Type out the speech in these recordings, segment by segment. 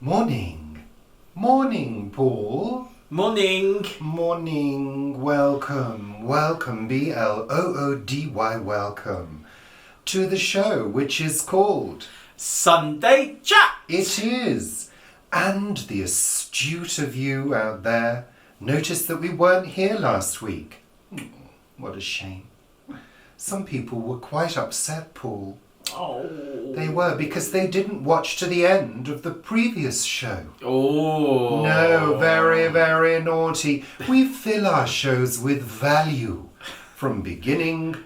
Morning. Morning, Paul. Morning. Morning. Welcome. Welcome, B-L-O-O-D-Y, welcome to the show, which is called Sunday Chat. It is. And the astute of you out there noticed that we weren't here last week. What a shame. Some people were quite upset, Paul. Oh. They were, because they didn't watch to the end of the previous show. Oh. No, very, very naughty. We fill our shows with value from beginning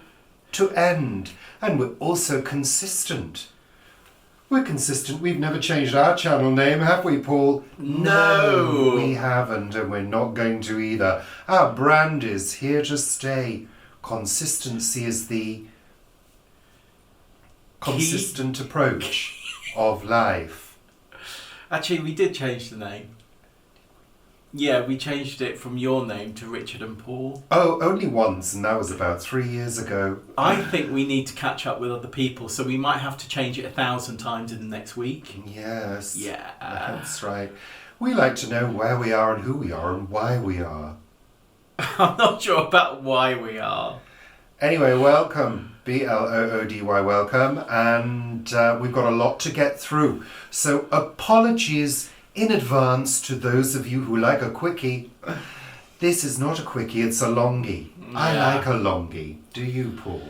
to end. And we're also consistent. We're consistent. We've never changed our channel name, have we, Paul? No. We haven't, and we're not going to either. Our brand is here to stay. Consistency is the consistent approach of life. Actually, we did change the name. Yeah, we changed it from your name to Richard and Paul. Oh, only once, and that was about 3 years ago. I think we need to catch up with other people, so we might have to change it 1,000 times in the next week. Yes. Yeah. That's right. We like to know where we are and who we are and why we are. I'm not sure about why we are. Anyway, welcome. B-L-O-O-D-Y, welcome. And we've got a lot to get through. So apologies in advance to those of you who like a quickie. This is not a quickie, it's a longie. Yeah. I like a longie. Do you, Paul?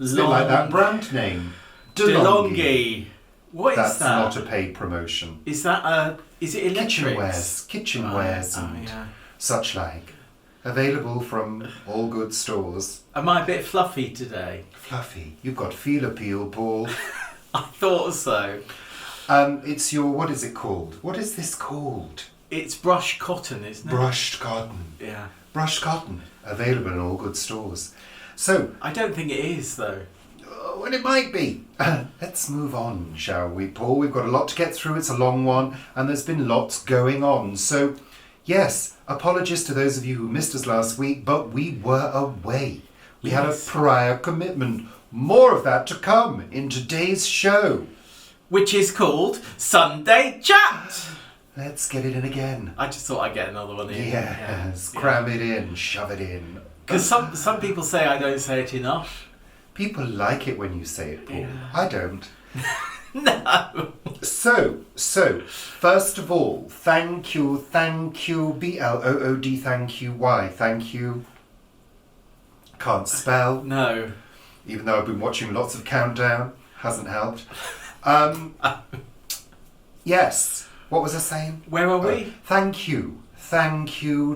It's a bit like that brand name. DeLonghi. What is That's that? not a paid promotion. Is that is it electrics? Kitchenwares and such like. Available from all good stores. Am I a bit fluffy today? Fluffy. You've got feel appeal, Paul. I thought so. It's your, what is it called? What is this called? It's brushed cotton, isn't it? Brushed cotton. Yeah. Brushed cotton. Available in all good stores. So. I don't think it is, though. Well, it might be. Let's move on, shall we, Paul? We've got a lot to get through. It's a long one, and there's been lots going on. So, yes, apologies to those of you who missed us last week, but we were away. We had a prior commitment. More of that to come in today's show. Which is called Sunday Chat. Let's get it in again. I just thought I'd get another one in. Yes, cram it in, shove it in. Because some people say I don't say it enough. People like it when you say it, Paul. Yeah. I don't. No. So, first of all, thank you, B-L-O-O-D, thank you, why? Thank you. Can't spell. No. Even though I've been watching lots of Countdown, hasn't helped. Yes, what was I saying? Where are we? Thank you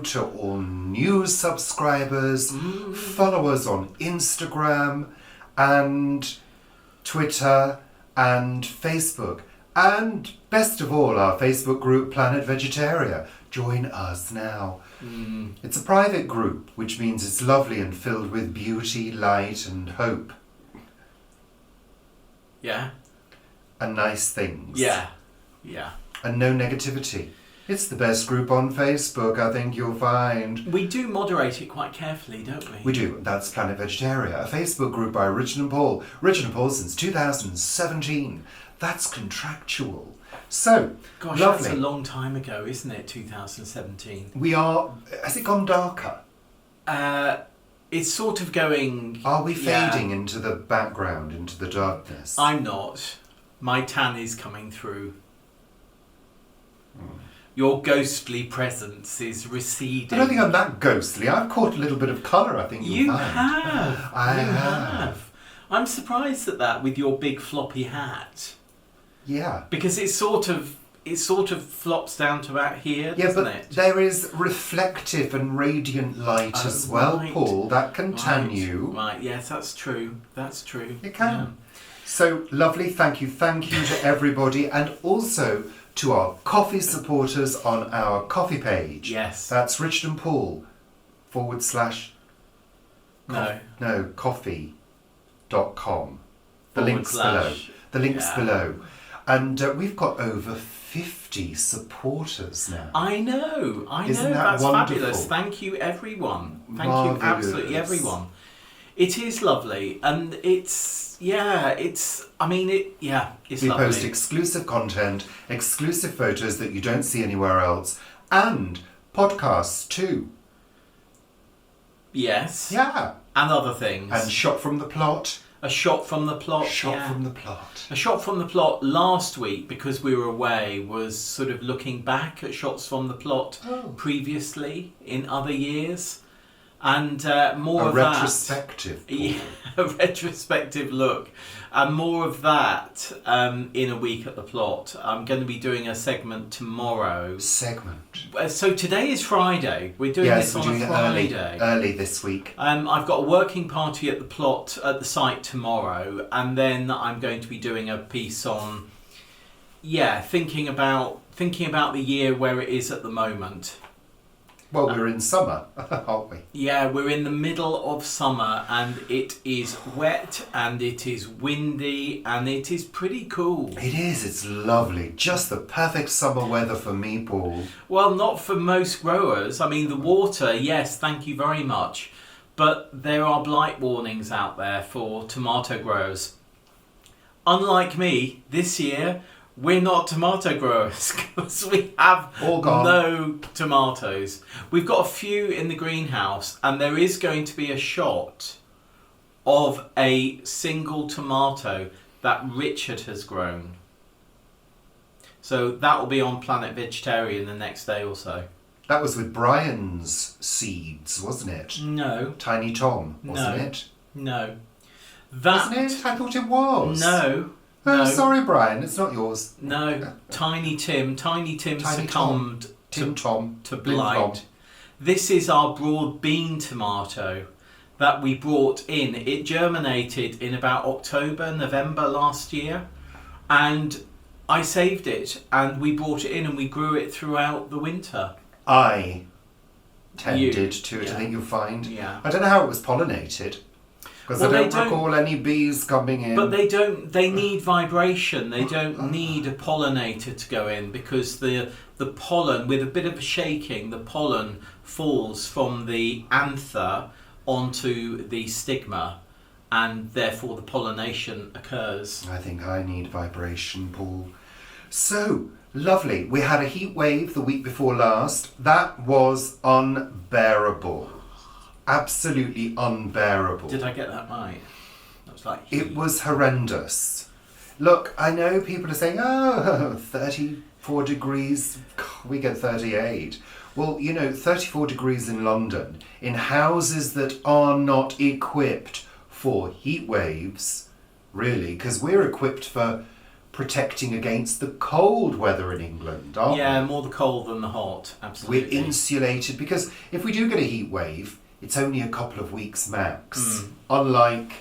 to all new subscribers, followers on Instagram and Twitter and Facebook, and best of all, our Facebook group Planet Vegetaria. Join us now. It's a private group, which means it's lovely and filled with beauty, light and hope. Yeah. And nice things. Yeah. And no negativity. It's the best group on Facebook, I think you'll find. We do moderate it quite carefully, don't we? We do. That's Planet Vegetaria, a Facebook group by Richard and Paul. Richard and Paul since 2017. That's contractual. So, gosh, lovely. That's a long time ago, isn't it? 2017. We are... Has it gone darker? It's sort of going... Are we fading into the background, into the darkness? I'm not. My tan is coming through. Your ghostly presence is receding. I don't think I'm that ghostly. I've caught a little bit of colour, I think you find. have. I have. I'm surprised at that with your big floppy hat. Yeah. Because it sort of flops down to about here, doesn't it? There is reflective and radiant light as well, right. Paul. That can tan you. Right, yes, that's true. It can. So, lovely. Thank you to everybody. And also to our coffee supporters on our coffee page. Yes. That's Richard and Paul / coffee.com. The link's below. The link's below. And we've got over 50 supporters now. I know. Isn't that That's wonderful? fabulous. Thank you, everyone. Thank you, absolutely everyone. It is lovely, and it's it's We lovely. post exclusive content, exclusive photos that you don't see anywhere else, and podcasts too. Yes. Yeah. And other things. And shot from the plot. A shot from the plot. Shot from the plot. A shot from the plot last week, because we were away, was sort of looking back at shots from the plot previously in other years. And more a of retrospective. that. Yeah, a retrospective look. And more of that in a week at the plot. I'm going to be doing a segment tomorrow. So today is Friday. We're doing this on a Friday. Early this week. I've got a working party at the plot at the site tomorrow, and then I'm going to be doing a piece on thinking about the year where it is at the moment. Well, we're in summer, aren't we? Yeah, we're in the middle of summer, and it is wet, and it is windy, and it is pretty cool. It is, it's lovely. Just the perfect summer weather for me, Paul. Well, not for most growers. I mean, the water, yes, thank you very much. But there are blight warnings out there for tomato growers. Unlike me, this year, we're not tomato growers because we have no tomatoes. We've got a few in the greenhouse, and there is going to be a shot of a single tomato that Richard has grown. So that will be on Planet Vegetaria in the next day or so. That was with Brian's seeds, wasn't it? No. Tiny Tom, wasn't it? No. Wasn't it? I thought it was. No. Oh, No. sorry, Brian. It's not yours. No, Tiny Tim succumbed to blight. This is our broad bean tomato that we brought in. It germinated in about October, November last year, and I saved it, and we brought it in and we grew it throughout the winter. I tended to it, I think you'll find. Yeah. I don't know how it was pollinated. Because I don't recall any bees coming in. But they need vibration. They don't need a pollinator to go in, because the pollen, with a bit of shaking, the pollen falls from the anther onto the stigma, and therefore the pollination occurs. I think I need vibration, Paul. So, lovely. We had a heat wave the week before last. That was unbearable. Absolutely unbearable. Did I get that right? That was like it was horrendous. Look, I know people are saying, 34 degrees, we get 38. Well, 34 degrees in London, in houses that are not equipped for heat waves, really, because we're equipped for protecting against the cold weather in England, aren't we? Yeah, more the cold than the hot, absolutely. We're insulated, because if we do get a heat wave, it's only a couple of weeks max. Unlike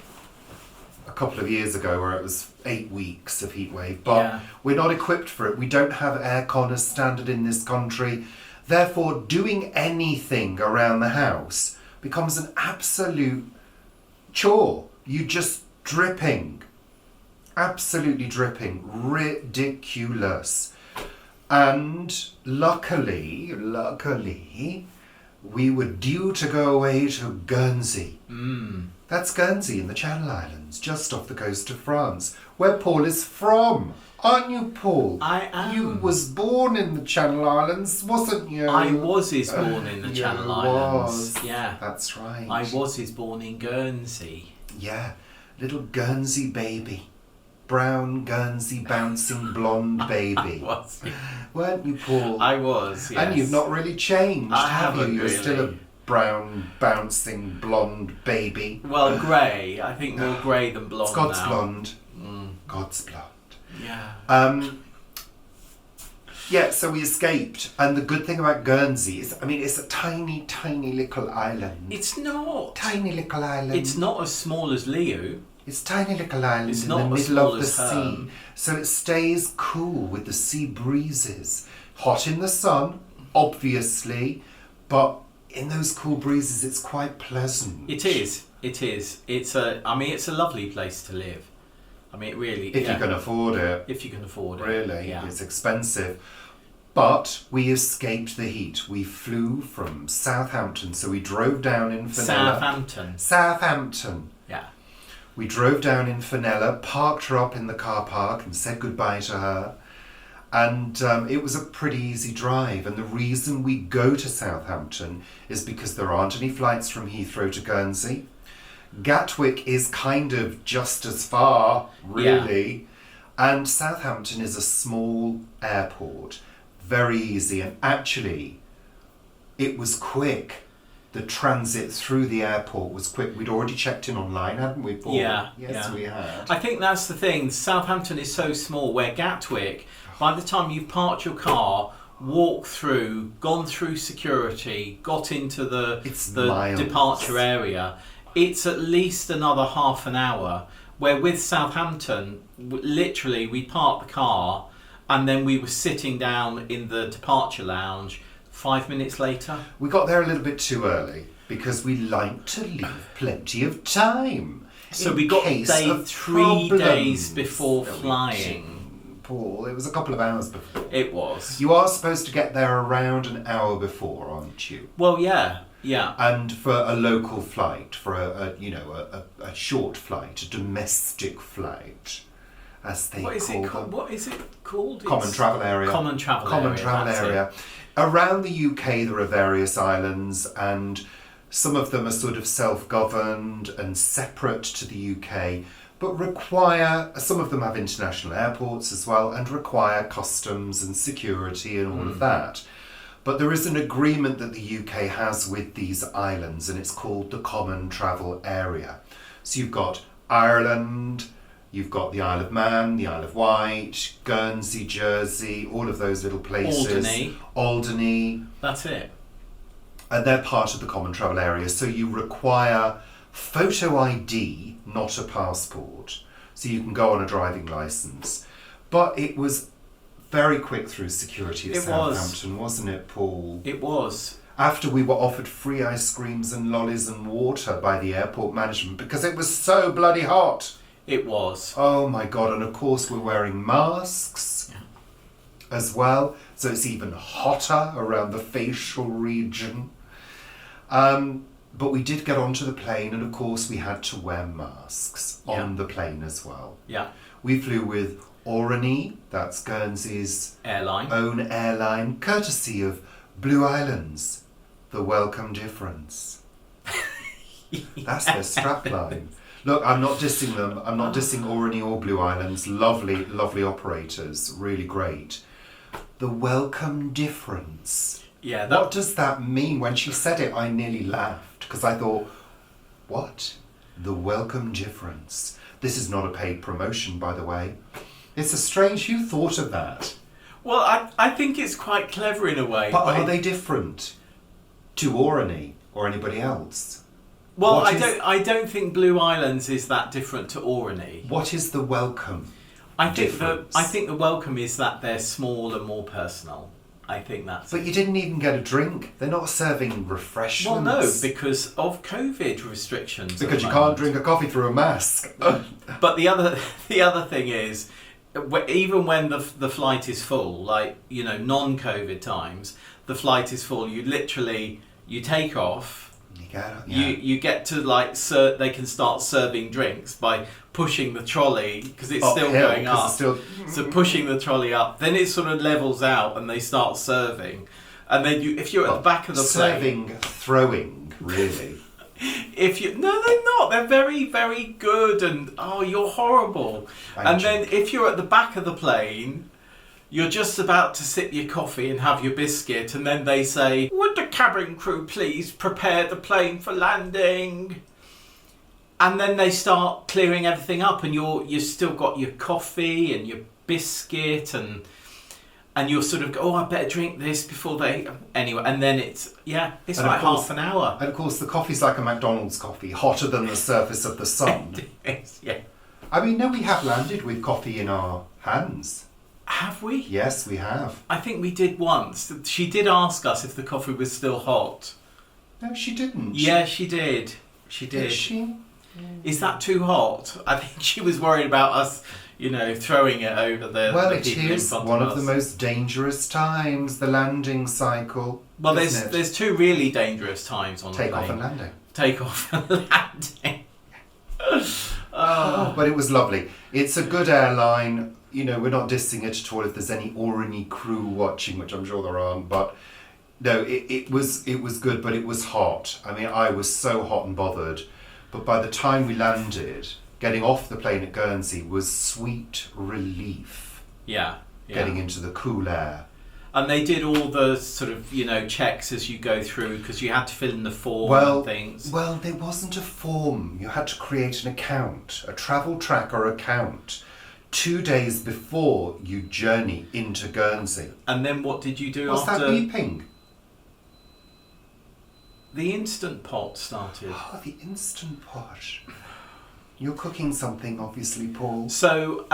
a couple of years ago where it was 8 weeks of heat wave. But we're not equipped for it. We don't have aircon as standard in this country. Therefore, doing anything around the house becomes an absolute chore. You're just dripping. Absolutely dripping. Ridiculous. And luckily, we were due to go away to Guernsey. That's Guernsey in the Channel Islands, just off the coast of France, where Paul is from. Aren't you, Paul? I am. You was born in the Channel Islands, wasn't you? I was born in the Channel Islands. Was. Yeah. That's right. I was born in Guernsey. Yeah, little Guernsey baby. Brown Guernsey bouncing blonde baby. Was you? Weren't you, Paul? I was, yes. And you've not really changed, have you? haven't You're really. still a brown bouncing blonde baby. Well, grey. I think more grey than blonde. It's God's now. blonde. God's blonde. Yeah. Yeah, so we escaped, and the good thing about Guernsey is, it's a tiny, tiny little island. It's not. Tiny little island. It's not as small as Liu. It's a tiny little island It's in not the as middle small of the as sea. Herne. So it stays cool with the sea breezes. Hot in the sun, obviously, but in those cool breezes it's quite pleasant. It is. It's a lovely place to live. It really If you can afford it. If you can afford it. Really, Yeah. it's expensive. But we escaped the heat. We flew from Southampton, so we drove down in Fenella. Southampton. Yeah. We drove down in Fenella, parked her up in the car park and said goodbye to her. And it was a pretty easy drive. And the reason we go to Southampton is because there aren't any flights from Heathrow to Guernsey. Gatwick is kind of just as far, really. Yeah. And Southampton is a small airport. Very easy. And actually, it was quick. The transit through the airport was quick. We'd already checked in online, hadn't we, Paul? Yeah. Yes, we had. I think that's the thing. Southampton is so small, where Gatwick, by the time you've parked your car, walked through, gone through security, got into the departure area, it's at least another half an hour. Where with Southampton, literally, we parked the car and then we were sitting down in the departure lounge 5 minutes later. We got there a little bit too early because we like to leave plenty of time. So we got there 3 days before flying. Paul, it was a couple of hours before. It was. You are supposed to get there around an hour before, aren't you? Well, yeah. And for a local flight, for a short flight, a domestic flight, as they call them. What is it called? Common travel area. Common travel area. Around the UK there are various islands, and some of them are sort of self-governed and separate to the UK, but some of them have international airports as well, and require customs and security and all of that. But there is an agreement that the UK has with these islands, and it's called the Common Travel Area. So you've got Ireland, you've got the Isle of Man, the Isle of Wight, Guernsey, Jersey, all of those little places. Alderney. That's it. And they're part of the Common Travel Area. So you require photo ID, not a passport. So you can go on a driving licence. But it was very quick through security at Southampton, wasn't it, Paul? It was. After we were offered free ice creams and lollies and water by the airport management because it was so bloody hot. It was. Oh my God, and of course we're wearing masks as well, so it's even hotter around the facial region. But we did get onto the plane, and of course we had to wear masks on the plane as well. Yeah. We flew with Orani, that's Guernsey's own airline, courtesy of Blue Islands, the welcome difference. That's their strapline. Look, I'm not dissing them. I'm not dissing Orani or Blue Islands. Lovely, lovely operators. Really great. The welcome difference. Yeah. What does that mean? When she said it, I nearly laughed because I thought, what? The welcome difference. This is not a paid promotion, by the way. It's a strange you thought of that. Well, I think it's quite clever in a way. But are they different to Orani or anybody else? Well, I don't think Blue Islands is that different to Orani. What is the welcome? I think the welcome is that they're small and more personal. I think that's. But you didn't even get a drink. They're not serving refreshments. Well, no, because of COVID restrictions. Because you can't drink a coffee through a mask. But the other thing is, even when the flight is full, like non-COVID times, the flight is full. You take off. You get to they can start serving drinks by pushing the trolley because it's still going up. So pushing the trolley up, then it sort of levels out and they start serving. And then if you're at the back of the plane, throwing really. No, they're not. They're very, very good. And you're horrible. Then if you're at the back of the plane, you're just about to sip your coffee and have your biscuit, and then they say, "Would the cabin crew please prepare the plane for landing?" And then they start clearing everything up, and you've still got your coffee and your biscuit, and you're sort of, I better drink this before they... Anyway, and then it's like half an hour. And of course the coffee's like a McDonald's coffee, hotter than the surface of the sun. Yeah. I mean, no, we have landed with coffee in our hands. Have we? Yes, we have. I think we did once. She did ask us if the coffee was still hot. No, she didn't. Yeah, she did. She did. Did she? Is that too hot? I think she was worried about us, throwing it over the Well, the it people in is front one of of the us. most dangerous times, the landing cycle. Well, isn't it? there's two really dangerous times on a plane. Take off and landing. Take off and landing. But it was lovely. It's a good airline. We're not dissing it at all if there's or any crew watching, which I'm sure there aren't. But no, it was good, but it was hot. I mean, I was so hot and bothered. But by the time we landed, getting off the plane at Guernsey was sweet relief. Yeah. Getting into the cool air. And they did all the sort of, checks as you go through, because you had to fill in the form and things. Well, there wasn't a form. You had to create an account, a travel tracker account, 2 days before you journey into Guernsey. And then what did you do What's after? that beeping? The Instant Pot started. Oh, the Instant Pot. You're cooking something, obviously, Paul. So,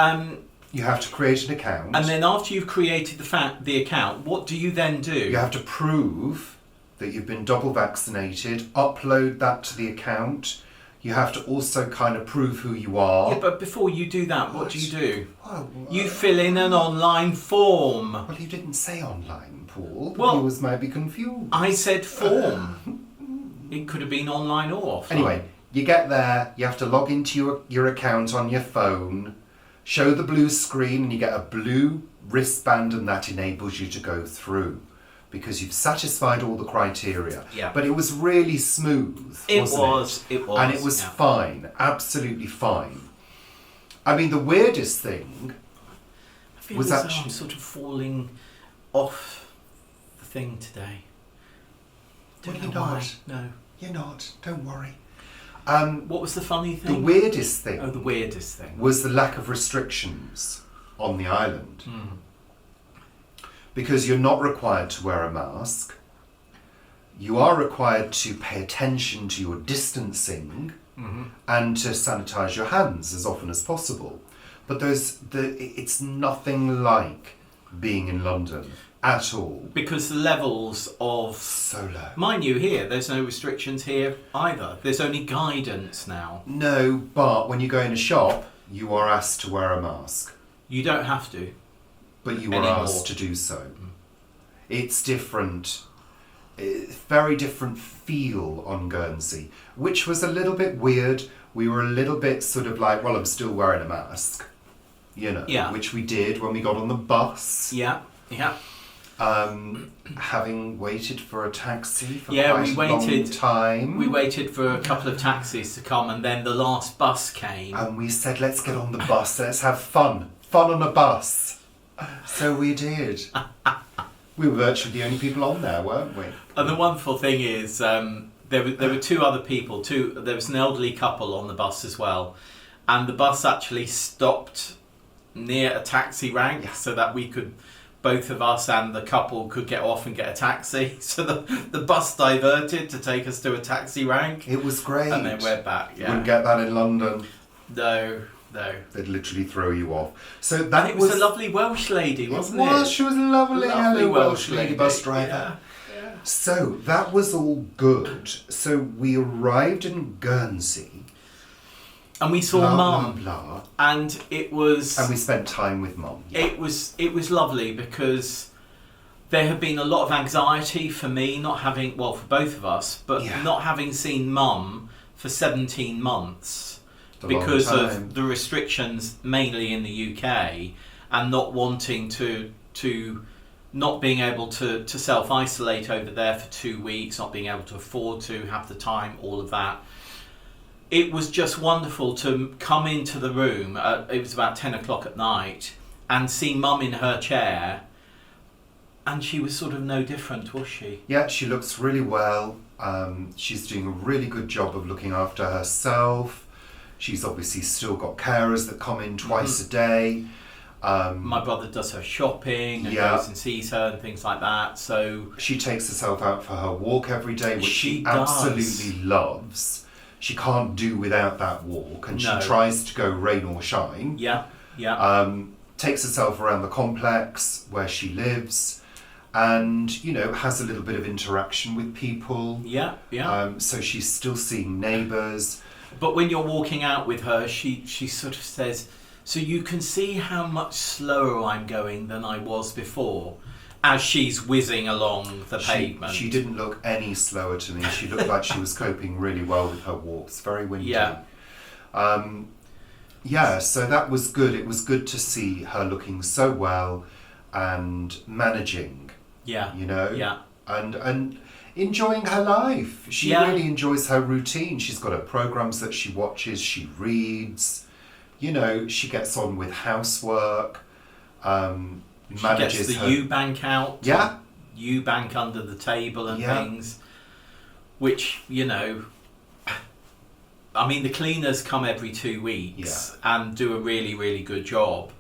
you have to create an account. and then after you've created the account, what do you then do? You have to prove that you've been double vaccinated, upload that to the account. You have to also kind of prove who you are. Yeah, but before you do that, what do you do? Well, You fill in an online form. Well, you didn't say online, Paul. The Well, viewers might be confused. I said form. It could have been online or offline. Anyway, you get there, you have to log into your account on your phone, show the blue screen, and you get a blue wristband, and that enables you to go through because you've satisfied all the criteria. Yeah. But it was really smooth, It wasn't was. And it was fine, absolutely fine. I mean, the weirdest thing I feel was as though actually... I'm sort of falling off the thing today. Well, Don't you're know why. not. No. You're not, don't worry. What was the funny thing? The weirdest thing... Oh, the weirdest thing. was the lack of restrictions on the island. Because you're not required to wear a mask. You are required to pay attention to your distancing and to sanitize your hands as often as possible. But it's nothing like being in London at all. Because the levels of... So low. Mind you, here, there's no restrictions here either. There's only guidance now. No, but when you go in a shop, you are asked to wear a mask. You don't have to. But you are Anymore. asked to do so. It's different. Very different feel on Guernsey, which was a little bit weird. We were a little bit sort of like, well, I'm still wearing a mask, Yeah. which we did when we got on the bus. Yeah. Having waited for a taxi for Yeah, quite we a long waited. time. We waited for a couple of taxis to come, and then the last bus came. And we said, let's get on the bus, let's have fun. Fun on a bus. So we did. We were virtually the only people on there, weren't we? And the wonderful thing is, there were two other people. There was an elderly couple on the bus as well, and the bus actually stopped near a taxi rank so that both of us and the couple could get off and get a taxi. So the bus diverted to take us to a taxi rank. It was great. And then we're back. You Yeah. wouldn't get that in London. No. They'd literally throw you off. So And that it was a lovely Welsh lady, wasn't it? She was a lovely Welsh lady bus driver. Yeah. So that was all good. So we arrived in Guernsey. And we saw blah, Mum. blah, blah. And it was... And we spent time with Mum. Yeah. It was lovely because there had been a lot of anxiety for me not having, well, for both of us, but not having seen Mum for 17 months because of the restrictions mainly in the UK and not wanting to not being able to self-isolate over there for 2 weeks, not being able to afford to have the time, all of that. It was just wonderful to come into the room, it was about 10 o'clock at night, and see Mum in her chair, and she was sort of no different, was she? Yeah, she looks really well. She's doing a really good job of looking after herself. She's obviously still got carers that come in twice a day. My brother does her shopping and goes and sees her and things like that. So she takes herself out for her walk every day, which she does. absolutely loves. She can't do without that walk, and she tries to go rain or shine. Takes herself around the complex where she lives, and has a little bit of interaction with people. So she's still seeing neighbours. But when you're walking out with her, she sort of says, So you can see how much slower I'm going than I was before as she's whizzing along the pavement. She didn't look any slower to me. She looked like she was coping really well with her walks. Very windy. Yeah. So that was good. It was good to see her looking so well and managing. Yeah. You know? Yeah. And enjoying her life. She Yeah. really enjoys her routine. She's got her programs that she watches, she reads. You know, she gets on with housework. She Manages gets the her... Eubank out. Yeah. Eubank under the table and things. Which, you know, I mean, the cleaners come every 2 weeks and do a really, really good job.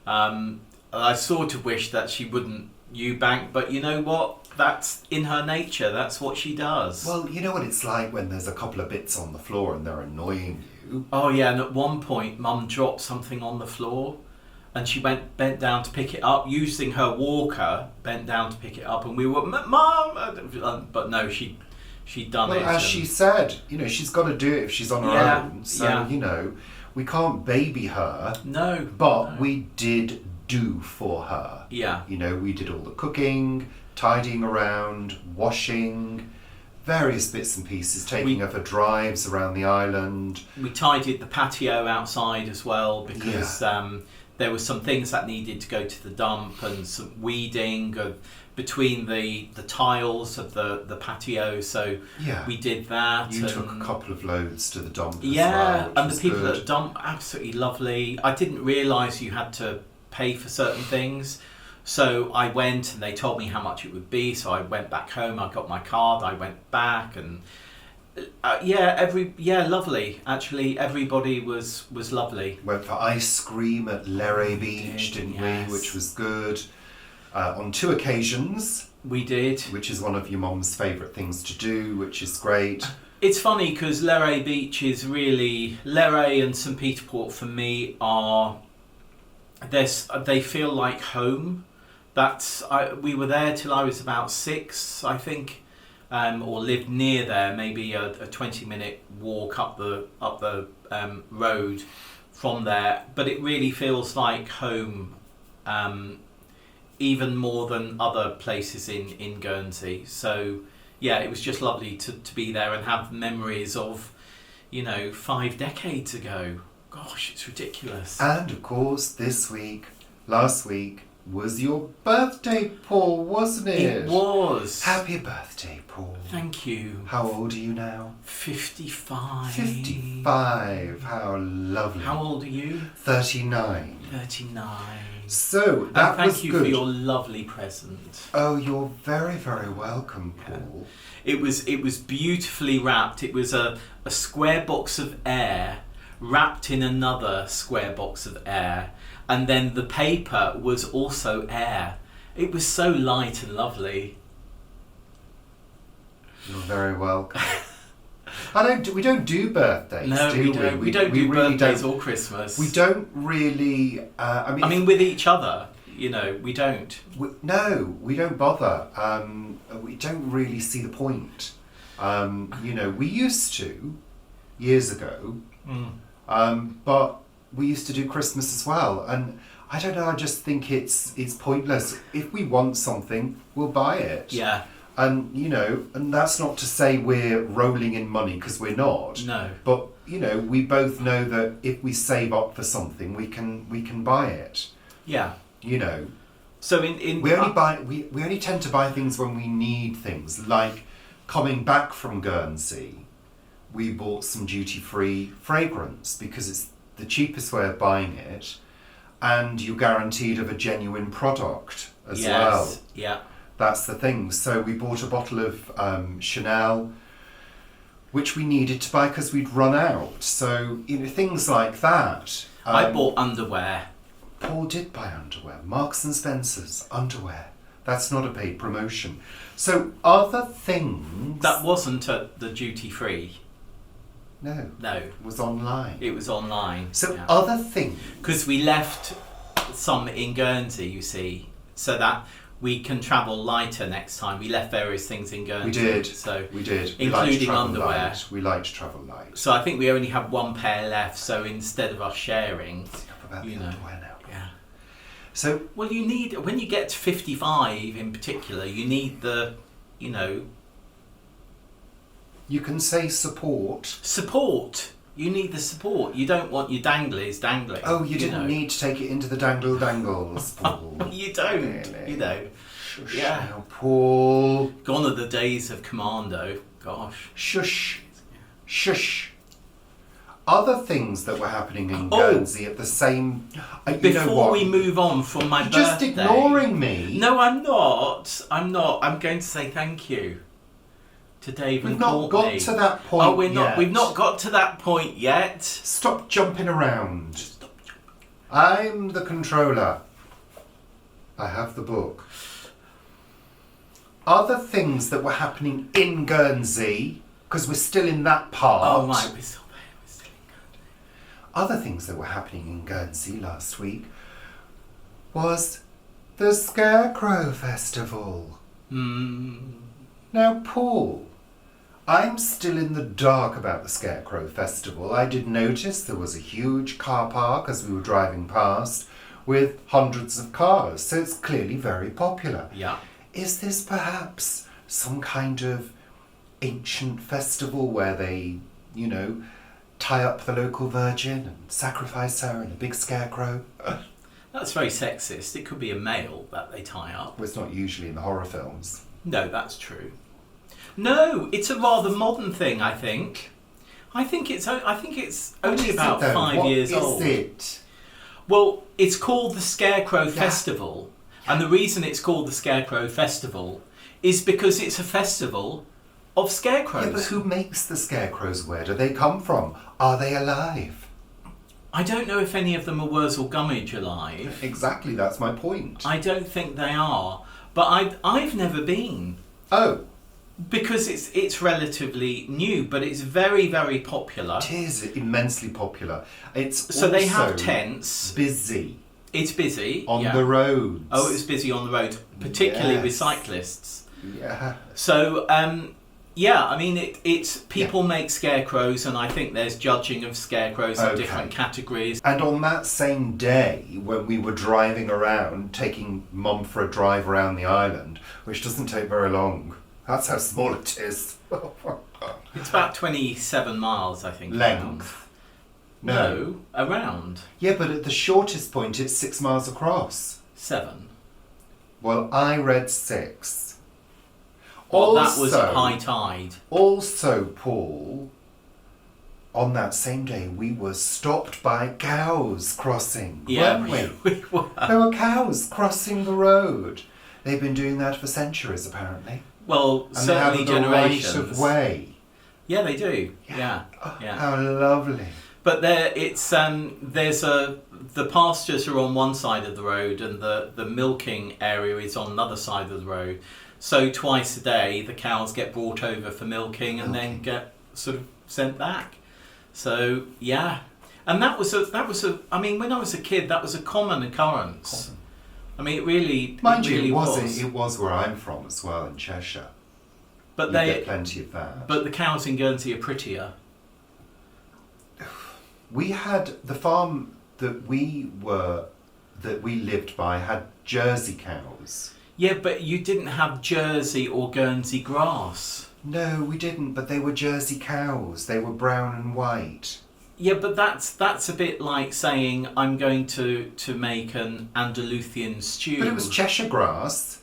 I sort of wish that she wouldn't Eubank, but you know what? That's in her nature. That's what she does. Well, you know what it's like when there's a couple of bits on the floor and they're annoying you. Oh yeah, and at one point, Mum dropped something on the floor, and she bent down to pick it up using her walker. Bent down to pick it up, and we were, Mum, but no, she'd done it. Well, as she said, you know, she's got to do it if she's on her own. So you know, we can't baby her. No, but we did do for her. Yeah. You know, we did all the cooking, tidying around, washing, various bits and pieces, taking her for drives around the island. We tidied the patio outside as well because there were some things that needed to go to the dump and some weeding between the tiles of the patio. So we did that. You took a couple of loads to the dump as well. Yeah, and the people good. at the dump, absolutely lovely. I didn't realise you had to pay for certain things. So I went and they told me how much it would be. So I went back home, I got my card, I went back and lovely. Actually, everybody was lovely. Went for ice cream at Lerre Beach, didn't we? Which was good. On 2 occasions. We did. Which is one of your mum's favourite things to do, which is great. It's funny because Lerre Beach is really... Lerre and St Peter Port for me are... They feel like home. We were there till I was about 6, I think, or lived near there. Maybe a 20-minute walk up the road from there. But it really feels like home, even more than other places in Guernsey. So yeah, it was just lovely to be there and have memories of, 5 decades ago. Gosh, it's ridiculous. And of course, last week, was your birthday, Paul, wasn't it? It was. Happy birthday, Paul. Thank you. How old are you now? 55. 55. How lovely. How old are you? 39. 39. So, that was good. Thank you for your lovely present. Oh, you're very, very welcome, Paul. It was beautifully wrapped. It was a square box of air wrapped in another square box of air. And then the paper was also air. It was so light and lovely. You're very welcome. We don't do birthdays, no, do we? Don't. We don't do really birthdays or Christmas. We don't really... I mean, with each other, we don't. No, we don't bother. We don't really see the point. We used to, years ago, but... we used to do Christmas as well, and I don't know, I just think it's pointless. If we want something, we'll buy it. Yeah. And, and that's not to say we're rolling in money, because we're not. No. But, we both know that if we save up for something, we can buy it. Yeah. So we only tend to buy things when we need things, like coming back from Guernsey, we bought some duty-free fragrance, because it's the cheapest way of buying it, and you're guaranteed of a genuine product as well. Yeah. That's the thing. So we bought a bottle of Chanel, which we needed to buy because we'd run out. So, things like that. I bought underwear. Paul did buy underwear. Marks and Spencer's underwear. That's not a paid promotion. So other things... That wasn't at the duty free. No. It was online. It was online. So other things... Because we left some in Guernsey, you see, so that we can travel lighter next time. We left various things in Guernsey. We did. Including underwear. We like to travel light. So I think we only have one pair left, so instead of us sharing, about the you know. underwear now. Yeah. So, Well, you need, when you get to 55 in particular, you need the, you know, you can say support. support. You need the support. You don't want your danglies dangling. Oh, you didn't know. need to take it into the dangles, Paul. You don't, Really? you know. Shush Yeah. now, Paul. Gone are the days of commando. Gosh. Shush. Shush. Other things that were happening in Oh. Guernsey at the same... you know Before what? we move on from my You're birthday... just ignoring me. No, I'm not. I'm not. I'm going to say thank you to Dave We've and not Courtney. got to that point Oh, we're not. yet. We've not got to that point yet. Stop jumping around. I'm the controller. I have the book. Other things that were happening in Guernsey, because we're still in that part. Oh, right. We're still there. We're still in Other things that were happening in Guernsey last week was the Scarecrow Festival. Now, Paul, I'm still in the dark about the Scarecrow Festival. I did notice there was a huge car park as we were driving past with hundreds of cars, so it's clearly very popular. Yeah. Is this perhaps some kind of ancient festival where they, you know, tie up the local virgin and sacrifice her in a big scarecrow? That's very sexist. It could be a male that they tie up. Well, it's not usually in the horror films. No, that's true. No, it's a rather modern thing, I think. I think it's What only is about it, though? 5 What years old. is it? Well, it's called the Scarecrow Festival. And the reason it's called the Scarecrow Festival is because it's a festival of scarecrows. Yeah, but who makes the scarecrows? Where do they come from? Are they alive? I don't know if any of them are Wurzel Gummidge alive. Exactly, that's my point. I don't think they are. But I've never been. Oh, Because it's relatively new, but it's very, very popular. it is immensely popular. It's So they have also busy tents. It's busy. on yeah. the roads. Oh, it was busy on the road, particularly with Yes. cyclists. Yeah. So, yeah, I mean, it's people make scarecrows, and I think there's judging of scarecrows in Okay. different categories. And on that same day, when we were driving around, taking Mum for a drive around the island, which doesn't take very long. That's how small it is. It's about 27 miles, I think. Length. No, around Yeah, but at the shortest point, it's 6 miles across. 7. Well, I read 6. Well, that was at high tide. Also, Paul, on that same day, we were stopped by cows crossing, Yeah, weren't we? we were. There were cows crossing the road. They've been doing that for centuries, apparently. Well, And they have certainly the generations. right of way. Yeah, they do. Yeah, Oh, yeah. how lovely. But the pastures are on one side of the road, and the milking area is on another side of the road. So twice a day, the cows get brought over for milking and then get sort of sent back. So yeah, and that was a. I mean, when I was a kid, that was a common occurrence. I mean, it really, Mind it you, really it was where I'm from as well, in Cheshire. But You they, get plenty of that. but the cows in Guernsey are prettier. We had the farm that we lived by had Jersey cows. Yeah, but you didn't have Jersey or Guernsey grass. No, we didn't, but they were Jersey cows. They were brown and white. Yeah, but that's a bit like saying I'm going to make an Andalusian stew. But it was Cheshire grass.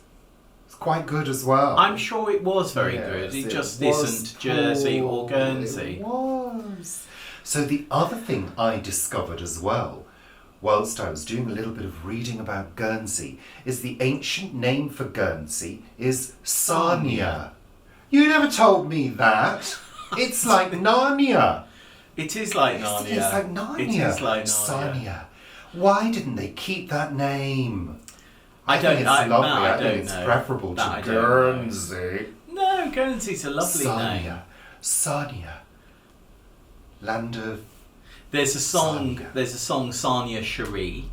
It's quite good as well. I'm sure it was very Yes, good. It just was, isn't Jersey Paul, or Guernsey. It was. So the other thing I discovered as well, whilst I was doing a little bit of reading about Guernsey, is the ancient name for Guernsey is Sarnia. You never told me that. It's like Narnia. It is like Narnia. It's like Narnia. It is like Narnia. Sarnia. Why didn't they keep that name? I think don't- it's I- lovely. no, I I think don't it's know. preferable That I to don't know. Guernsey. No, Guernsey's a lovely Sarnia. name. Sarnia. Land of... There's a song. Sarnia. There's a song, Sarnia Cherie.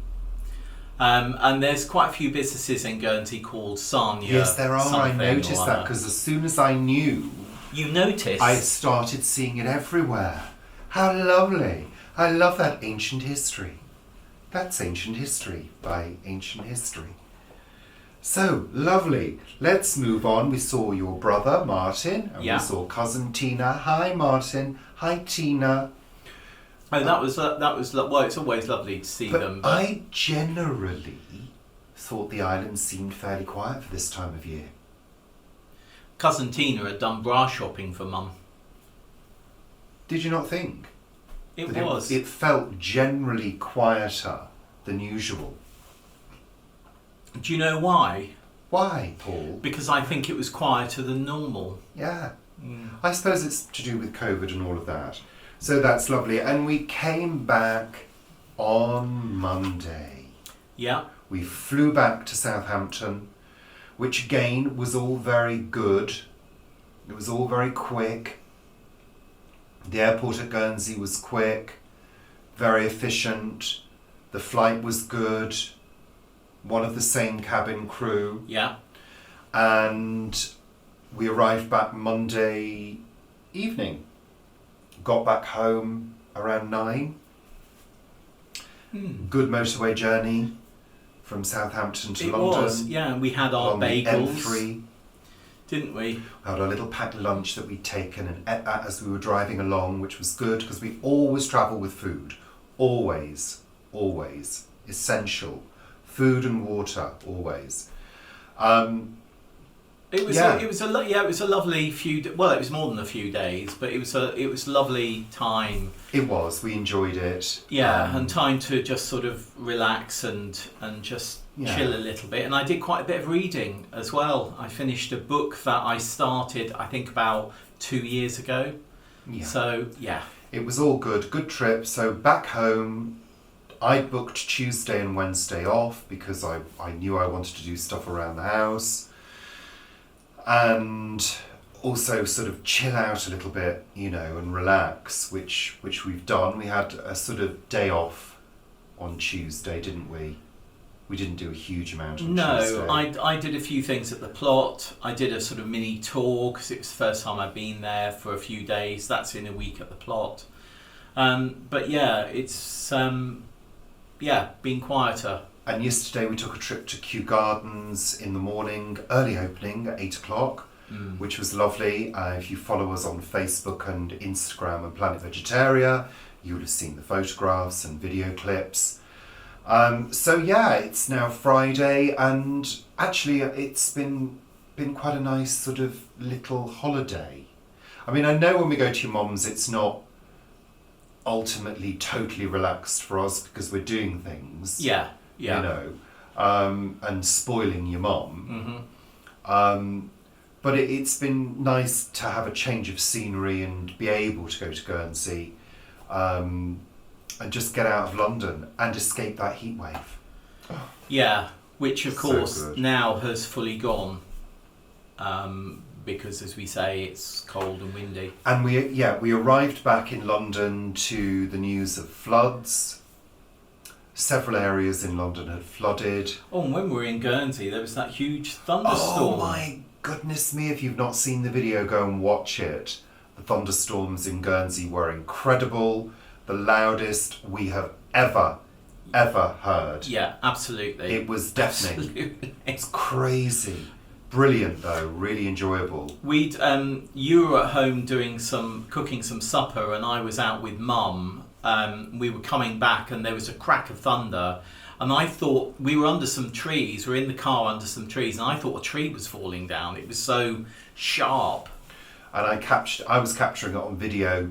And there's quite a few businesses in Guernsey called Sarnia. Yes, there are. I something noticed or that other. because as soon as I knew, You noticed. I started seeing it everywhere. How lovely. I love that ancient history. That's Ancient History by Ancient History. So, lovely. Let's move on. We saw your brother, Martin, and we saw cousin Tina. Hi, Martin. Hi, Tina. Oh, that was well, it's always lovely to see them. But I generally thought the island seemed fairly quiet for this time of year. Cousin Tina had done bra shopping for Mum. Did you not think? It was. It felt generally quieter than usual. Do you know why? Why, Paul? Because I think it was quieter than normal. Yeah. I suppose it's to do with COVID and all of that. So that's lovely. And we came back on Monday. Yeah. We flew back to Southampton, which again was all very good. It was all very quick. The airport at Guernsey was quick, very efficient. The flight was good. One of the same cabin crew. Yeah. And we arrived back Monday evening. Got back home around 9. Good motorway journey from Southampton to London. It was, yeah. And we had our bagels. M3. Didn't we? We had our little packed lunch that we'd taken and ate that as we were driving along, which was good because we always travel with food. Always. Always. Essential. Food and water, always. It was a lovely few. Well, it was more than a few days, but it was a lovely time. It was. We enjoyed it. Yeah, and time to just sort of relax and just chill a little bit. And I did quite a bit of reading as well. I finished a book that I started, I think, about 2 years ago. Yeah. So yeah, it was all good. Good trip. So back home. I booked Tuesday and Wednesday off because I knew I wanted to do stuff around the house and also sort of chill out a little bit, and relax, which we've done. We had a sort of day off on Tuesday, didn't we? We didn't do a huge amount on Tuesday. No, I did a few things at the plot. I did a sort of mini tour because it was the first time I'd been there for a few days. That's in a week at the plot. But yeah, it's... been quieter. And yesterday we took a trip to Kew Gardens in the morning, early opening at 8 o'clock, which was lovely. If you follow us on Facebook and Instagram and Planet Vegetaria, you'll have seen the photographs and video clips. It's now Friday, and actually it's been quite a nice sort of little holiday. I mean, I know when we go to your mum's, it's not ultimately totally relaxed for us because we're doing things, and spoiling your mum. But it's been nice to have a change of scenery and be able to go to Guernsey and just get out of London and escape that heat wave. Which of course now has fully gone. Because, as we say, it's cold and windy. And we arrived back in London to the news of floods. Several areas in London had flooded. Oh, and when we were in Guernsey, there was that huge thunderstorm. Oh my goodness me, if you've not seen the video, go and watch it. The thunderstorms in Guernsey were incredible. The loudest we have ever heard. Yeah, absolutely. It was deafening. It's crazy. Brilliant though, really enjoyable. You were at home cooking some supper, and I was out with Mum. We were coming back, and there was a crack of thunder, and I thought we were under some trees. We're in the car under some trees, and I thought a tree was falling down. It was so sharp. And I was capturing it on video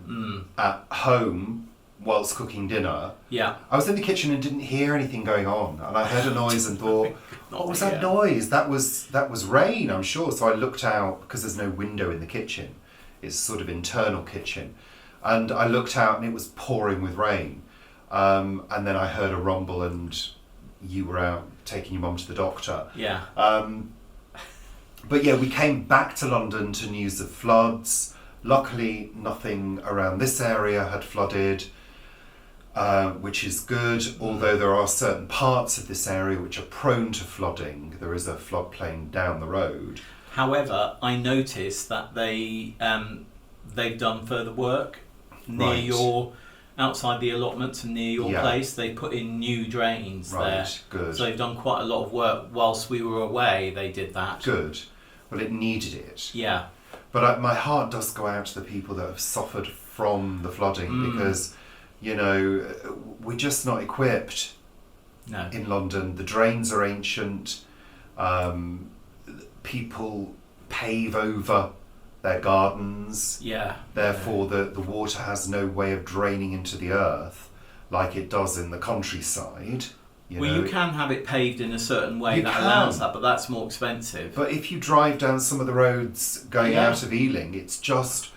at home whilst cooking dinner. Yeah. I was in the kitchen and didn't hear anything going on, and I heard a noise and thought, what was that noise? That was rain, I'm sure. So I looked out because there's no window in the kitchen. It's sort of internal kitchen. And I looked out and it was pouring with rain. And then I heard a rumble and you were out taking your mum to the doctor. Yeah. But yeah, we came back to London to news of floods. Luckily, nothing around this area had flooded. Which is good, although there are certain parts of this area which are prone to flooding. There is a floodplain down the road. However, I noticed that they've done further work near your outside the allotments and near your place, they put in new drains there. Good. So they've done quite a lot of work whilst we were away. They did that. Good. Well, it needed it. Yeah. But my heart does go out to the people that have suffered from the flooding because, you know, we're just not equipped. No. In London, the drains are ancient. People pave over their gardens. Yeah. Therefore, the water has no way of draining into the earth like it does in the countryside. You can have it paved in a certain way that allows that, but that's more expensive. But if you drive down some of the roads going out of Ealing, it's just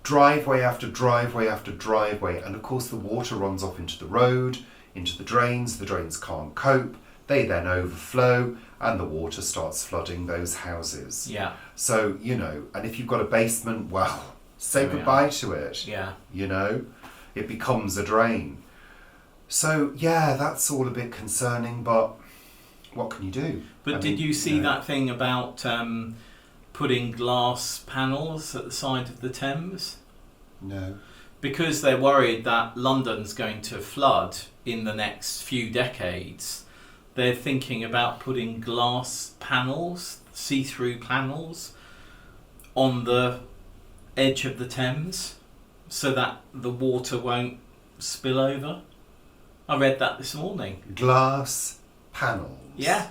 driveway after driveway after driveway. And of course, the water runs off into the road, into the drains can't cope, they then overflow and the water starts flooding those houses. Yeah. So, you know, and if you've got a basement, well, say goodbye to it. Yeah. You know, it becomes a drain. So, yeah, that's all a bit concerning, but what can you do? But did you see that thing about putting glass panels at the side of the Thames? No. Because they're worried that London's going to flood in the next few decades, they're thinking about putting glass panels, see-through panels, on the edge of the Thames so that the water won't spill over. I read that this morning. Glass panels? Yeah.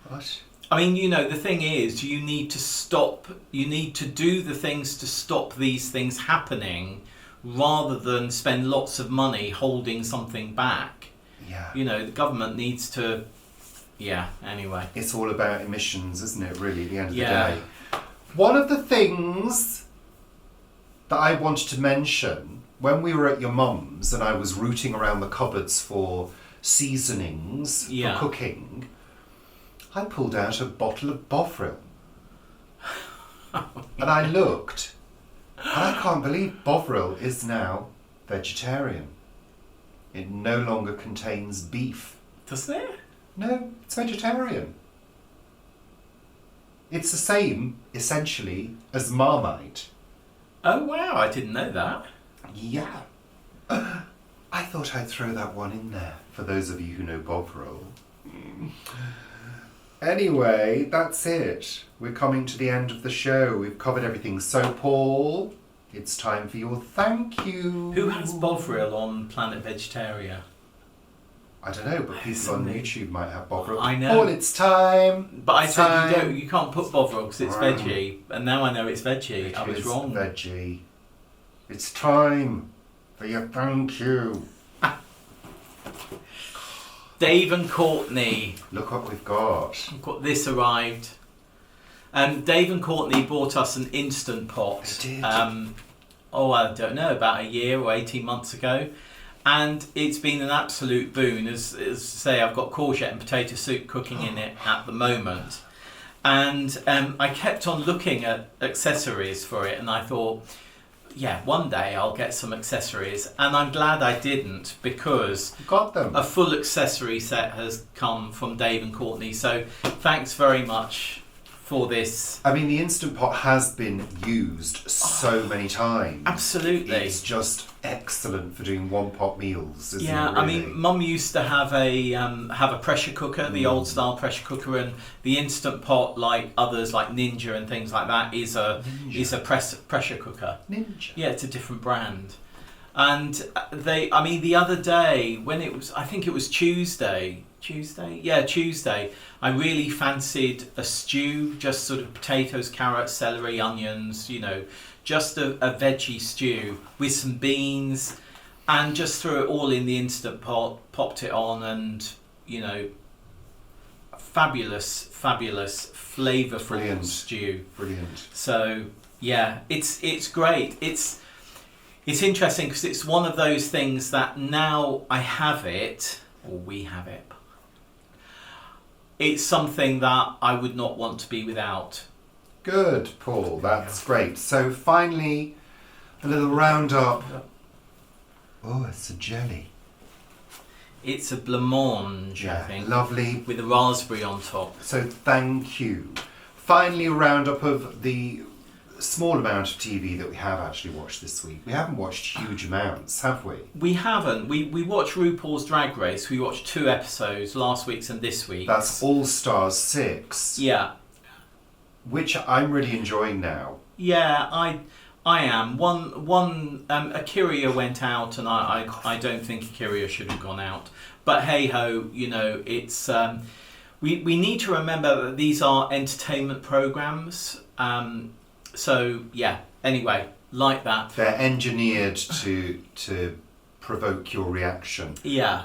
What? I mean, you know, the thing is, you need to do the things to stop these things happening rather than spend lots of money holding something back. Yeah. You know, the government needs to, anyway. It's all about emissions, isn't it, really, at the end of the day? One of the things that I wanted to mention, when we were at your mum's and I was rooting around the cupboards for seasonings for cooking, I pulled out a bottle of Bovril. And I looked, and I can't believe Bovril is now vegetarian. It no longer contains beef. Doesn't it? No, it's vegetarian. It's the same, essentially, as Marmite. Oh wow, I didn't know that. Yeah. I thought I'd throw that one in there, for those of you who know Bovril. Anyway, that's it. We're coming to the end of the show. We've covered everything. So, Paul, it's time for your thank you. Who has Bovril on Planet Vegetaria? I don't know, but people on YouTube might have Bovril. I know. Paul, it's time. But I said you can't put Bovril because it's veggie, and now I know it's veggie. I was wrong. Veggie. It's time for your thank you. Dave and Courtney. Look what we've got. Look what this arrived. Dave and Courtney bought us an Instant Pot. They did. I don't know, about a year or 18 months ago. And it's been an absolute boon. As I say, I've got courgette and potato soup cooking in it at the moment. And I kept on looking at accessories for it, and I thought, one day I'll get some accessories. And I'm glad I didn't, because got them. A full accessory set has come from Dave and Courtney. So thanks very much for this. I mean, the Instant Pot has been used so many times. Absolutely. It's just excellent for doing one-pot meals, isn't it, really? I mean, Mum used to have a pressure cooker, the old style pressure cooker, and the Instant Pot, like others like Ninja and things like that, is a pressure cooker. Ninja. Yeah, it's a different brand. And the other day when I think it was Tuesday, I really fancied a stew, just sort of potatoes, carrots, celery, onions, just a veggie stew with some beans, and just threw it all in the Instant Pot, popped it on, and, fabulous, flavourful stew. Brilliant. So, it's great. It's interesting because it's one of those things that now I have it, or we have it, it's something that I would not want to be without. Good, Paul. That's great. So finally, a little roundup. Oh, it's a jelly. It's a blancmange, I think. Lovely. With a raspberry on top. So thank you. Finally, a roundup of the small amount of TV that we have actually watched this week. We haven't watched huge amounts, have we? We haven't. We watched RuPaul's Drag Race. We watched 2 episodes, last week's and this week's. That's All Stars 6. Yeah. Which I'm really enjoying now. Yeah, I am. One Akira went out, and I don't think Akira should have gone out. But hey ho, you know, it's we need to remember that these are entertainment programs. So yeah. Anyway, like that. They're engineered to provoke your reaction. Yeah.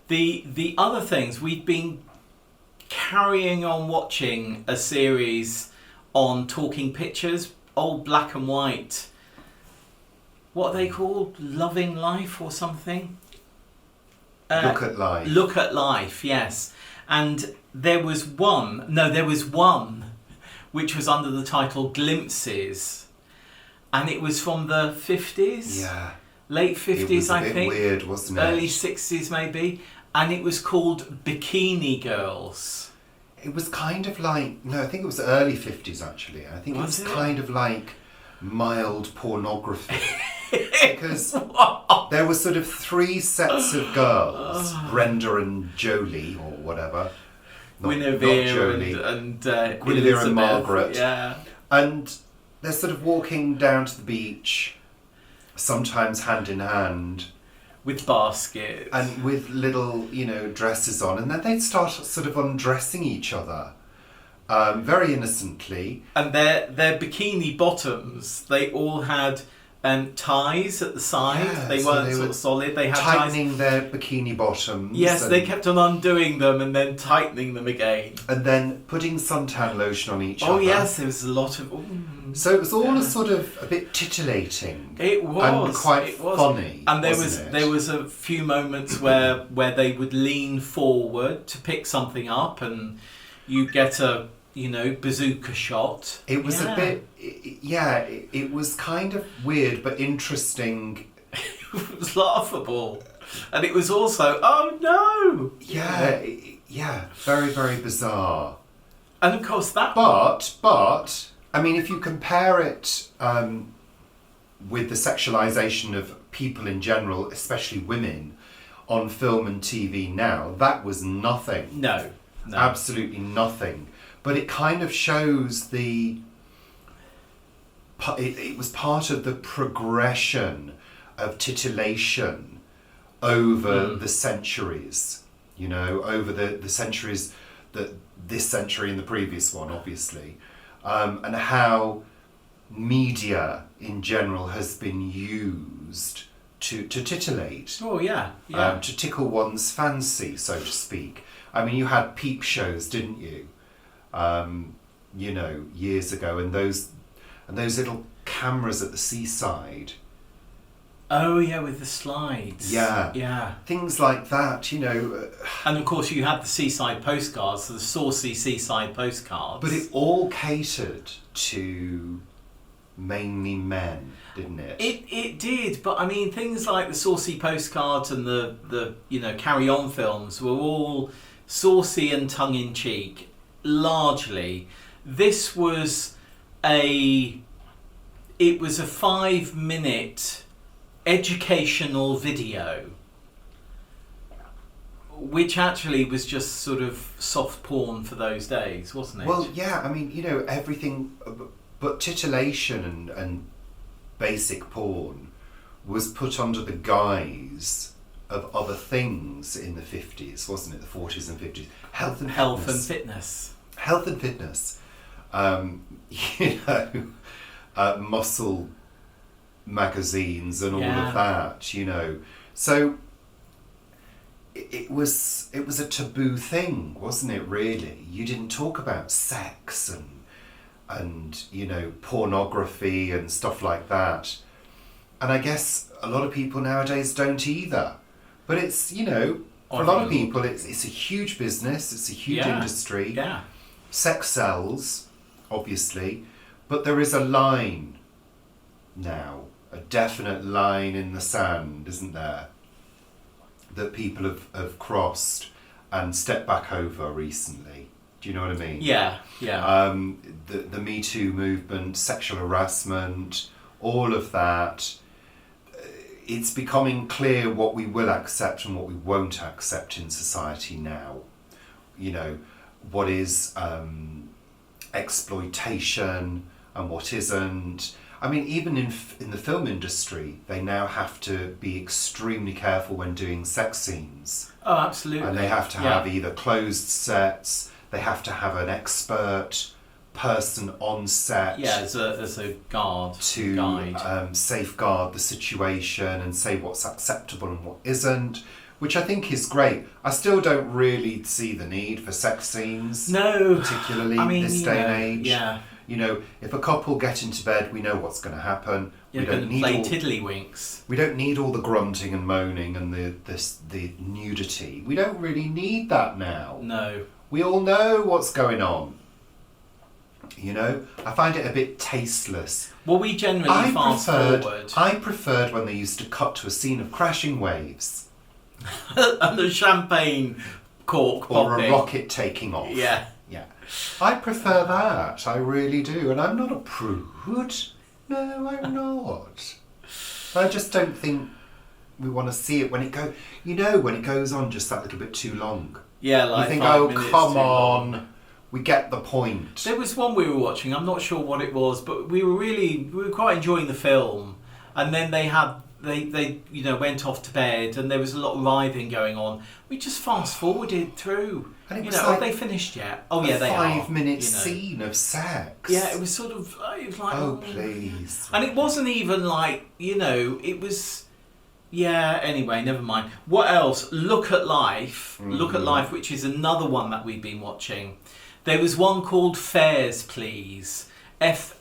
The other things, we've been carrying on watching a series on Talking Pictures, old black and white. What are they called? Loving Life or something? Look at Life. Look at Life, yes. And there was one which was under the title Glimpses. And it was from the 50s? Yeah. Late 50s, I think. It was a bit weird, wasn't it? Early 60s, maybe. And it was called Bikini Girls. It was kind of like... No, I think it was early 50s, actually. I think it was kind of like mild pornography. Because there were sort of 3 sets of girls, Brenda and Jolie, or whatever. Guinevere and Guinevere and Margaret. Yeah. And they're sort of walking down to the beach, sometimes hand in hand. With baskets. And with little, dresses on. And then they'd start sort of undressing each other. Very innocently. And their bikini bottoms, they all had ties at the side. Yeah, they weren't sort of solid. They had tightening ties. their bikini bottoms. Yes, they kept on undoing them and then tightening them again. And then putting suntan lotion on each other. Oh yes, there was a lot of... So it was all a sort of a bit titillating. It was. And quite funny. And there was a few moments where they would lean forward to pick something up, and you get a bazooka shot. It was a bit, it was kind of weird but interesting. It was laughable. And it was also, oh no! Yeah, very, very bizarre. And of course that... But, I mean, if you compare it with the sexualisation of people in general, especially women, on film and TV now, that was nothing. No. Absolutely nothing. But it kind of shows it was part of the progression of titillation over the centuries, over the centuries, this century and the previous one, obviously, and how media in general has been used to titillate. Oh, yeah. To tickle one's fancy, so to speak. I mean, you had peep shows, didn't you? Years ago, and those little cameras at the seaside. Oh yeah, with the slides. Yeah. Things like that, And of course, you had the seaside postcards, the saucy seaside postcards. But it all catered to mainly men, didn't it? It did, but I mean, things like the saucy postcards and the Carry On films were all saucy and tongue in cheek. Largely, this was a 5-minute educational video, which actually was just sort of soft porn for those days, wasn't it? Well, yeah, I mean, everything, but titillation and basic porn was put under the guise of other things in the 50s, wasn't it? The 40s and 50s. Health and fitness. Muscle magazines and all of that, So it was a taboo thing, wasn't it, really? You didn't talk about sex and pornography and stuff like that. And I guess a lot of people nowadays don't either. But it's, for a lot of people, it's a huge business, it's a huge industry. Yeah. Sex sells, obviously, but there is a line now, a definite line in the sand, isn't there, that people have crossed and stepped back over recently. Do you know what I mean? Yeah. The Me Too movement, sexual harassment, all of that. It's becoming clear what we will accept and what we won't accept in society now. You know, what is exploitation and what isn't. I mean, even in the film industry, they now have to be extremely careful when doing sex scenes. Oh, absolutely. And they have to have either closed sets, they have to have an expert person on set. Yeah, as a guide. Safeguard the situation and say what's acceptable and what isn't, which I think is great. I still don't really see the need for sex scenes. No. Particularly this day and age. Yeah. You know, if a couple get into bed, we know what's going to happen. You're going to play tiddlywinks. We don't need all the grunting and moaning and the nudity. We don't really need that now. No. We all know what's going on. You know, I find it a bit tasteless. Well, we generally fast forward. I preferred when they used to cut to a scene of crashing waves. And the champagne cork or popping. a rocket taking off. Yeah. Yeah. I prefer that. I really do. And I'm not a prude. No, I'm not. I just don't think we want to see it when it goes... You know, when it goes on just that little bit too long. Yeah, like you think, 5 oh, minutes come on. long. We get the point. There was one we were watching, I'm not sure what it was, but we were quite enjoying the film. And then they went off to bed and there was a lot of writhing going on. We just fast forwarded through. And it was have they finished yet? Oh yeah, they are. 5 minute scene of sex. Yeah, it was sort of, it was like... Oh, please. And it wasn't even like, it was... Yeah, anyway, never mind. What else? Look at Life. Mm-hmm. Look at Life, which is another one that we've been watching. There was one called Fairs, Please. Fairs.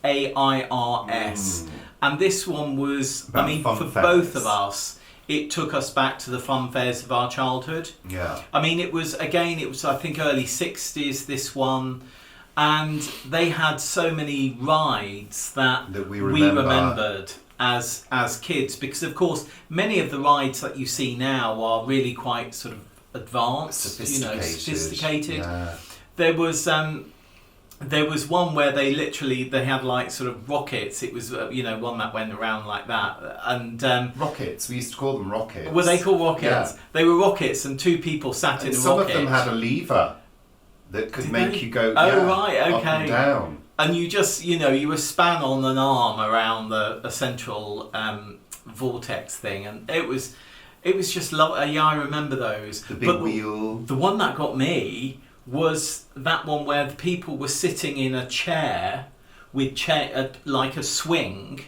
And this one was, for both of us, it took us back to the fun fairs of our childhood. Yeah. I mean, it was I think, early 60s, this one. And they had so many rides that we remembered as kids. Because, of course, many of the rides that you see now are really quite sort of advanced, sophisticated. Yeah. There was one where they had like sort of rockets. It was one that went around like that, and rockets. We used to call them rockets. Were they called rockets? Yeah. They were rockets, and two people sat in a rocket. Some of them had a lever that could make you go. Right, okay. Up and down. And you just you were span on an arm around a central vortex thing, and it was just lovely. Yeah, I remember those. The big wheel. The one that got me was that one where the people were sitting in a chair with like a swing,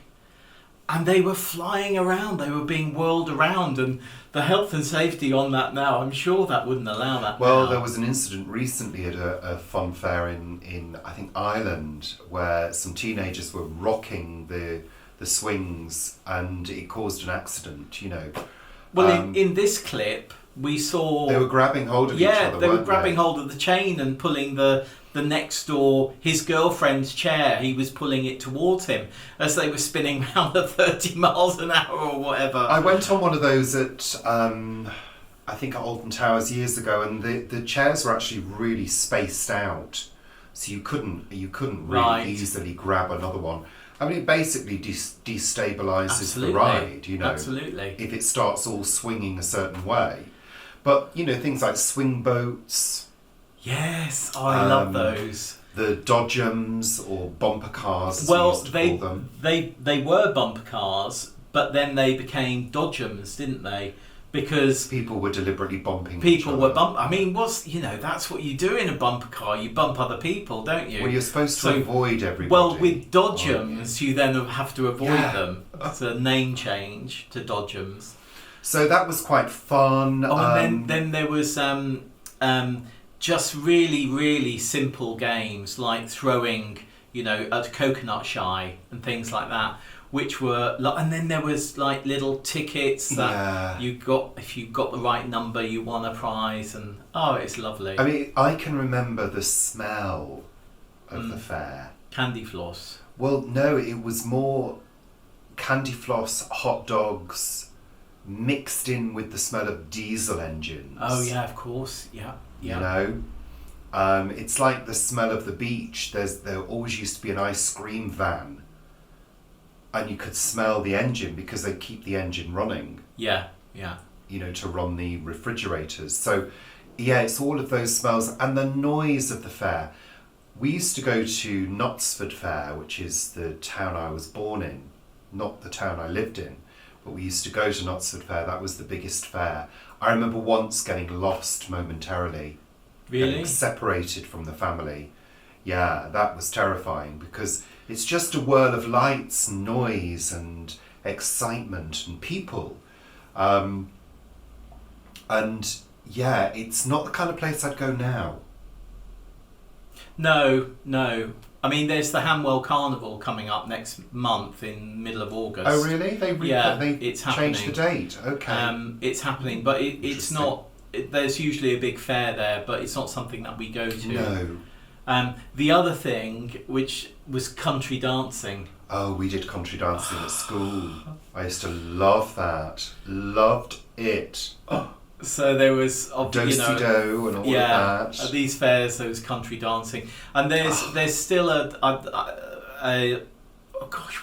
and they were flying around. They were being whirled around, and the health and safety on that now, I'm sure that wouldn't allow that. Well, there was an incident recently at a fun fair in I think Ireland where some teenagers were rocking the swings, and it caused an accident. Well, in this clip, we saw... They were grabbing hold of each other, Yeah, they were grabbing hold of the chain and pulling the next door, his girlfriend's chair, he was pulling it towards him as they were spinning round at 30 miles an hour or whatever. I went on one of those at, I think at Alton Towers years ago, and the chairs were actually really spaced out. So you couldn't really easily grab another one. I mean, it basically destabilises the ride, Absolutely. If it starts all swinging a certain way. But, things like swing boats. Yes, I love those. The dodgems or bumper cars, as we used to call them. They were bumper cars, but then they became dodgems, didn't they? Because people were deliberately bumping each other. I mean, that's what you do in a bumper car. You bump other people, don't you? Well, you're supposed to avoid everybody. Well, with dodgems, you then have to avoid them. It's a name change to dodgems. So that was quite fun. Oh, and then there was just really, really simple games like throwing, at coconut shy and things like that, which were, and then there was like little tickets that you got, if you got the right number, you won a prize, and it's lovely. I mean, I can remember the smell of the fair. Candy floss. Well, no, it was more candy floss, hot dogs, mixed in with the smell of diesel engines. Oh yeah, of course, yeah. It's like the smell of the beach. There always used to be an ice cream van, and you could smell the engine because they keep the engine running. Yeah. To run the refrigerators. So, yeah, it's all of those smells and the noise of the fair. We used to go to Knutsford Fair, which is the town I was born in, not the town I lived in, but we used to go to Knutsford Fair. That was the biggest fair. I remember once getting lost momentarily. Really? Getting separated from the family. Yeah, that was terrifying because it's just a whirl of lights and noise and excitement and people. And yeah, it's not the kind of place I'd go now. No. I mean, there's the Hamwell Carnival coming up next month in middle of August. Oh, really? They it's changed happening. the date. Okay. It's happening, but it's not. There's usually a big fair there, but it's not something that we go to. No. The other thing, which was country dancing. Oh, we did country dancing at school. I used to love that. Loved it. So there was, Do-si-do and all of that. At these fairs there was country dancing, and there's still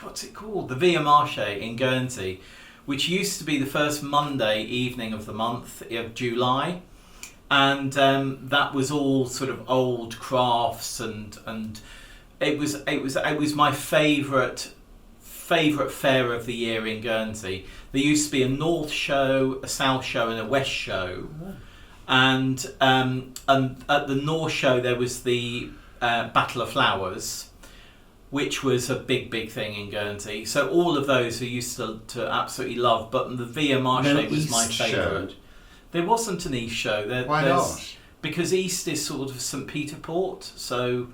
what's it called? The Via Marche in Guernsey, which used to be the first Monday evening of the month of July, and that was all sort of old crafts and it was my favourite fair of the year in Guernsey. There used to be a North show, a South show, and a West show, and at the North show there was the Battle of Flowers, which was a big thing in Guernsey. So all of those I used to absolutely love. But the Via Marche was my favourite. There wasn't an East show. Why not? Because East is sort of St Peter Port, so.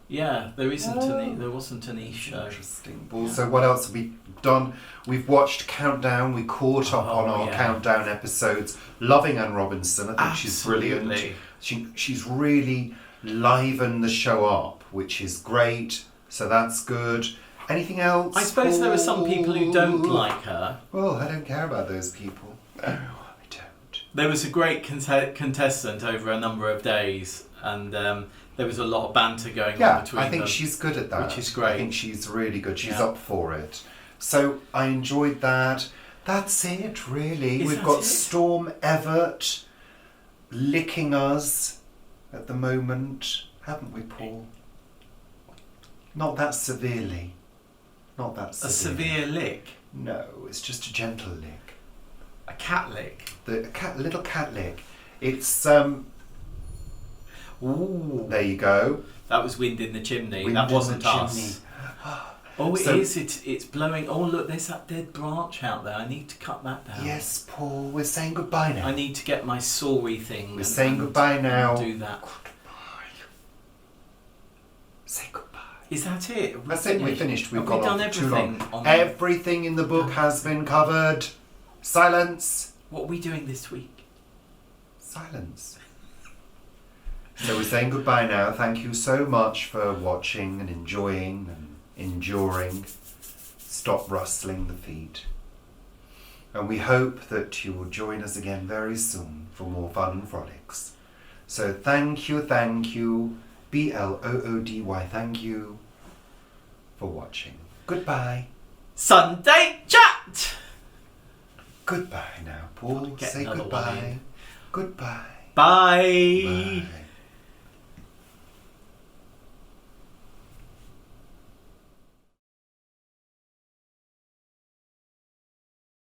Yeah, there wasn't an East show. Interesting. Well, so what else have we done? We've watched Countdown. We caught up on our Countdown episodes. Loving Anne Robinson. I think she's brilliant. She's really livened the show up, which is great. So that's good. Anything else? I suppose there are some people who don't like her. Well, I don't care about those people. No, I don't. There was a great contestant over a number of days, and there was a lot of banter going on between them. I think she's good at that. Which is great. I think she's really good. She's up for it. So I enjoyed that. That's it, really. We've got Storm Everett licking us at the moment, haven't we, Paul? Not that severely. Not that severely. A severe lick? No, it's just a gentle lick. A cat lick? Little cat lick. It's Ooh, there you go. That was wind in the chimney. That wasn't us. Oh, it is. It's blowing. Oh, look, there's that dead branch out there. I need to cut that down. Yes, Paul, we're saying goodbye now. I need to get my sorry thing. We're saying goodbye now. Do that. Goodbye. Say goodbye. Is that it? That's it. We're finished. We've got done everything. Everything in the book has been covered. Silence. What are we doing this week? Silence. So we're saying goodbye now. Thank you so much for watching and enjoying and enduring. Stop rustling the feet. And we hope that you will join us again very soon for more fun and frolics. So thank you, BLOODY, thank you for watching. Goodbye. Sunday chat! Goodbye now, Paul. Say goodbye. Goodbye. Bye. Bye.